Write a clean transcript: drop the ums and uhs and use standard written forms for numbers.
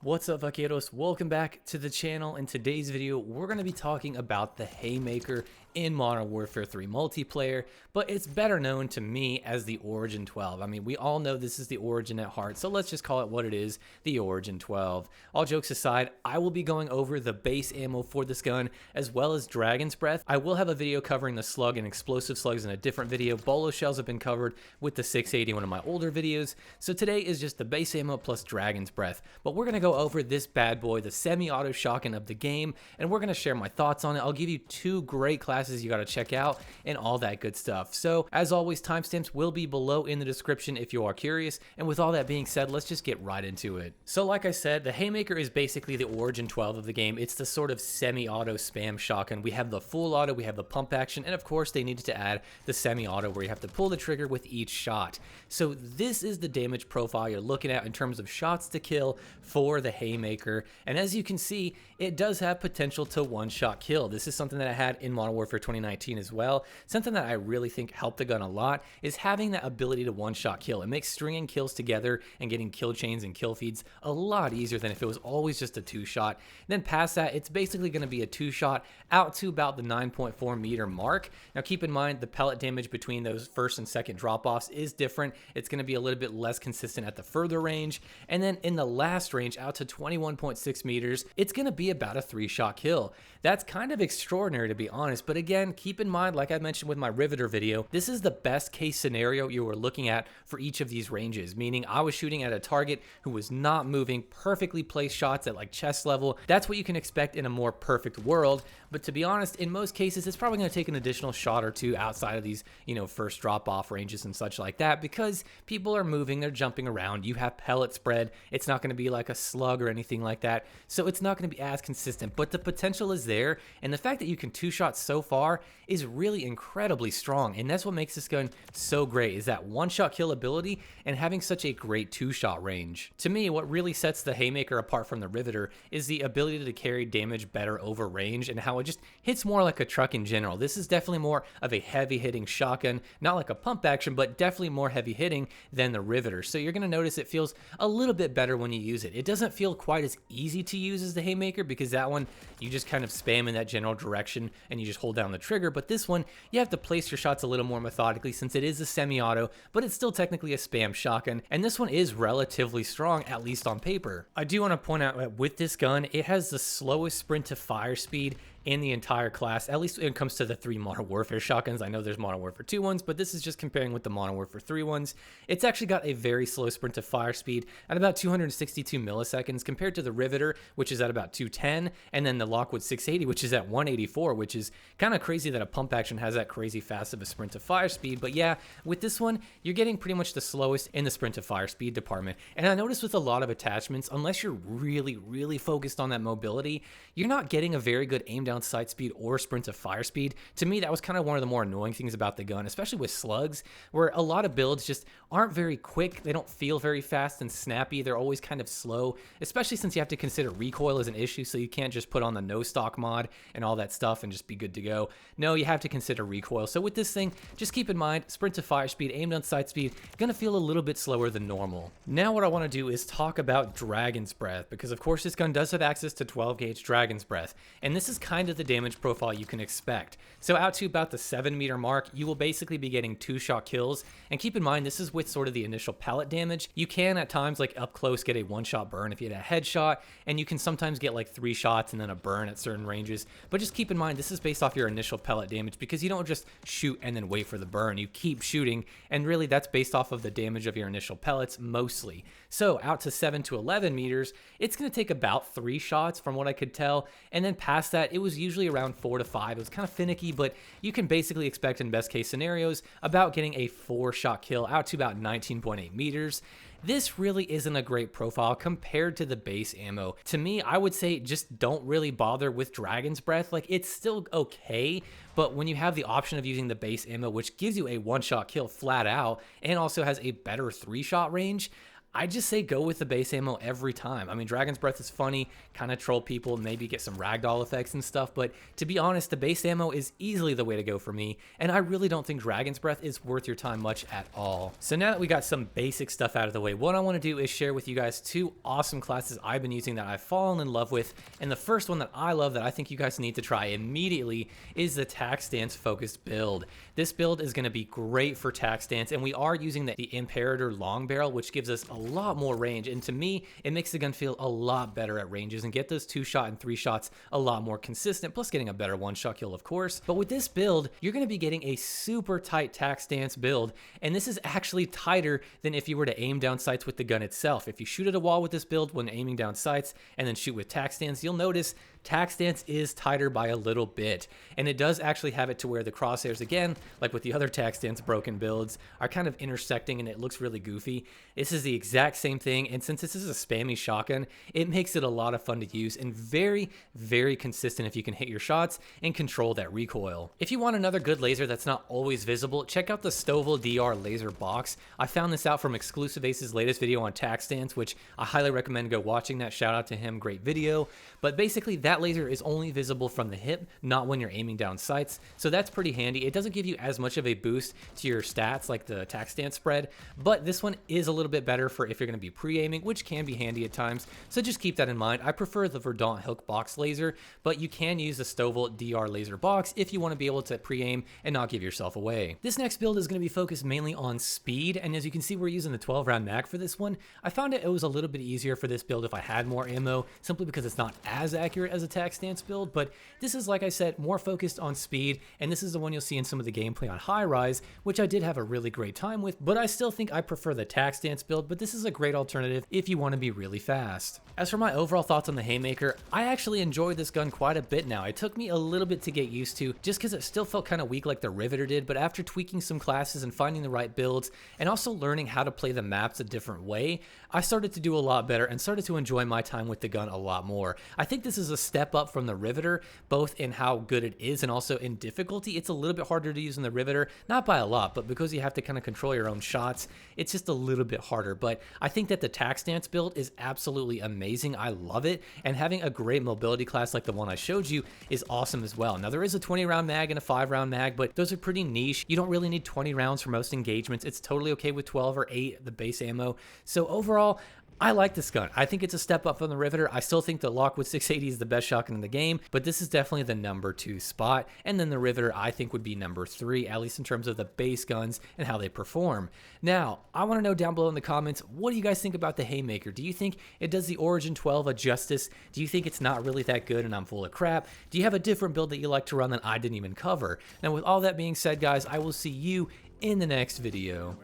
What's up, vaqueros? Welcome back to the channel. In today's video, we're going to be talking about the Haymaker in Modern Warfare 3 multiplayer, but it's better known to me as the Origin 12. I mean, we all know this is the Origin at heart, so let's just call it what it is, the Origin 12. All jokes aside, I will be going over the base ammo for this gun, as well as Dragon's Breath. I will have a video covering the slug and explosive slugs in a different video. Bolo shells have been covered with the 680 in one of my older videos, so today is just the base ammo plus Dragon's Breath. But we're going to go over this bad boy, the semi-auto shotgun of the game, and we're going to share my thoughts on it. I'll give you two great classes you got to check out and all that good stuff. So as always, timestamps will be below in the description if you are curious. And with all that being said, let's just get right into it. So like I said, the Haymaker is basically the Origin 12 of the game. It's the sort of semi-auto spam shotgun. We have the full auto, we have the pump action, and of course they needed to add the semi-auto where you have to pull the trigger with each shot. So this is the damage profile you're looking at in terms of shots to kill for the Haymaker. And as you can see, it does have potential to one-shot kill. This is something that I had in Modern Warfare 2019 as well. Something that I really think helped the gun a lot is having that ability to one-shot kill. It makes stringing kills together and getting kill chains and kill feeds a lot easier than if it was always just a two-shot. Then past that, it's basically going to be a two-shot out to about the 9.4 meter mark. Now keep in mind the pellet damage between those first and second drop-offs is different. It's going to be a little bit less consistent at the further range. And then in the last range out to 21.6 meters, it's going to be about a three-shot kill. That's kind of extraordinary, to be honest, but again, keep in mind, like I mentioned with my Riveter video, this is the best case scenario you were looking at for each of these ranges, meaning I was shooting at a target who was not moving, perfectly placed shots at like chest level. That's what you can expect in a more perfect world, but to be honest, in most cases, it's probably going to take an additional shot or two outside of these, first drop-off ranges and such like that, because people are moving, they're jumping around, you have pellet spread, it's not going to be like a slug or anything like that, so it's not going to be as consistent, but the potential is there, and the fact that you can two-shot so far is really incredibly strong, and that's what makes this gun so great, is that one-shot kill ability and having such a great two-shot range. To me, what really sets the Haymaker apart from the Riveter is the ability to carry damage better over range and how it just hits more like a truck in general. This is definitely more of a heavy-hitting shotgun, not like a pump action, but definitely more heavy-hitting than the Riveter, so you're going to notice it feels a little bit better when you use it. It doesn't feel quite as easy to use as the Haymaker because that one, you just kind of spam in that general direction and you just hold down the trigger, but this one, you have to place your shots a little more methodically since it is a semi-auto, but it's still technically a spam shotgun, and this one is relatively strong, at least on paper. I do want to point out that with this gun, it has the slowest sprint to fire speed in the entire class, at least when it comes to the three Modern Warfare shotguns. I know there's Modern Warfare 2 ones, but this is just comparing with the Modern Warfare 3 ones. It's actually got a very slow sprint to fire speed at about 262 milliseconds compared to the Riveter, which is at about 210, and then the Lockwood 680, which is at 184, which is kind of crazy that a pump action has that crazy fast of a sprint to fire speed. But yeah, with this one, you're getting pretty much the slowest in the sprint to fire speed department. And I noticed with a lot of attachments, unless you're really focused on that mobility, you're not getting a very good aim down sight speed or sprint to fire speed. To me, that was kind of one of the more annoying things about the gun, especially with slugs, where a lot of builds just aren't very quick. They don't feel very fast and snappy. They're always kind of slow, especially since you have to consider recoil as an issue, so you can't just put on the no stock mod and all that stuff and just be good to go. No, you have to consider recoil. So with this thing, just keep in mind, sprint to fire speed, aim down sight speed, gonna feel a little bit slower than normal. Now what I want to do is talk about Dragon's Breath, because of course this gun does have access to 12 gauge Dragon's Breath, and this is kind of the damage profile you can expect. So out to about the 7 meter mark, you will basically be getting two-shot kills, and keep in mind this is with sort of the initial pellet damage. You can at times, like up close, get a one-shot burn if you had a headshot, and you can sometimes get like 3 shots and then a burn at certain ranges, but just keep in mind this is based off your initial pellet damage, because you don't just shoot and then wait for the burn. You keep shooting, and really that's based off of the damage of your initial pellets mostly. So out to 7 to 11 meters, it's going to take about 3 shots from what I could tell, and then past that it was usually around 4 to 5. It was kind of finicky, but you can basically expect in best case scenarios about getting a 4-shot kill out to about 19.8 meters. This really isn't a great profile compared to the base ammo. To me, I would say just don't really bother with Dragon's Breath. Like, it's still okay, but when you have the option of using the base ammo, which gives you a one-shot kill flat out and also has a better 3-shot range, I just say go with the base ammo every time. I mean, Dragon's Breath is funny, kind of troll people, maybe get some ragdoll effects and stuff, but to be honest, the base ammo is easily the way to go for me, and I really don't think Dragon's Breath is worth your time much at all. So now that we got some basic stuff out of the way, what I want to do is share with you guys two awesome classes I've been using that I've fallen in love with, and the first one that I love that I think you guys need to try immediately is the Tac Stance focused build. This build is going to be great for Tac Stance, and we are using the Imperator long barrel, which gives us a lot more range, and to me it makes the gun feel a lot better at ranges and get those 2-shot and 3-shots a lot more consistent, plus getting a better 1-shot kill, of course. But with this build, you're going to be getting a super tight Tac Stance build, and this is actually tighter than if you were to aim down sights with the gun itself. If you shoot at a wall with this build when aiming down sights and then shoot with Tac Stance, you'll notice Tac Stance is tighter by a little bit, and it does actually have it to where the crosshairs, again, like with the other Tac Stance broken builds, are kind of intersecting and it looks really goofy. This is the exact same thing, and since this is a spammy shotgun, it makes it a lot of fun to use and very, very consistent if you can hit your shots and control that recoil. If you want another good laser that's not always visible, check out the Stovall DR laser box. I found this out from Exclusive Ace's latest video on Tac Stance, which I highly recommend go watching that. Shout out to him, great video. But basically that laser is only visible from the hip, not when you're aiming down sights, so that's pretty handy. It doesn't give you as much of a boost to your stats like the Tac Stance spread, but this one is a little bit better for if you're going to be pre-aiming, which can be handy at times, so just keep that in mind. I prefer the Verdant hook box laser, but you can use the Stovall DR laser box if you want to be able to pre-aim and not give yourself away. This next build is going to be focused mainly on speed, and as you can see, we're using the 12-round mag for this one. I found it was a little bit easier for this build if I had more ammo, simply because it's not as accurate as a Tac Stance build, but this is, like I said, more focused on speed, and this is the one you'll see in some of the gameplay on High Rise, which I did have a really great time with, but I still think I prefer the Tac Stance build, but this is a great alternative if you want to be really fast. As for my overall thoughts on the Haymaker, I actually enjoyed this gun quite a bit now. It took me a little bit to get used to, just because it still felt kind of weak like the Riveter did, but after tweaking some classes and finding the right builds, and also learning how to play the maps a different way, I started to do a lot better and started to enjoy my time with the gun a lot more. I think this is a step up from the Riveter, both in how good it is and also in difficulty. It's a little bit harder to use in the Riveter, not by a lot, but because you have to kind of control your own shots, it's just a little bit harder. But I think that the Tac Stance build is absolutely amazing. I love it, and having a great mobility class like the one I showed you is awesome as well. Now, there is a 20-round mag and a 5-round mag, but those are pretty niche. You don't really need 20 rounds for most engagements. It's totally okay with 12 or 8, the base ammo. So overall, I like this gun. I think it's a step up from the Riveter. I still think the Lockwood 680 is the best shotgun in the game, but this is definitely the number 2 spot. And then the Riveter, I think, would be number 3, at least in terms of the base guns and how they perform. Now, I want to know down below in the comments, what do you guys think about the Haymaker? Do you think it does the Origin 12 a justice? Do you think it's not really that good and I'm full of crap? Do you have a different build that you like to run that I didn't even cover? Now, with all that being said, guys, I will see you in the next video.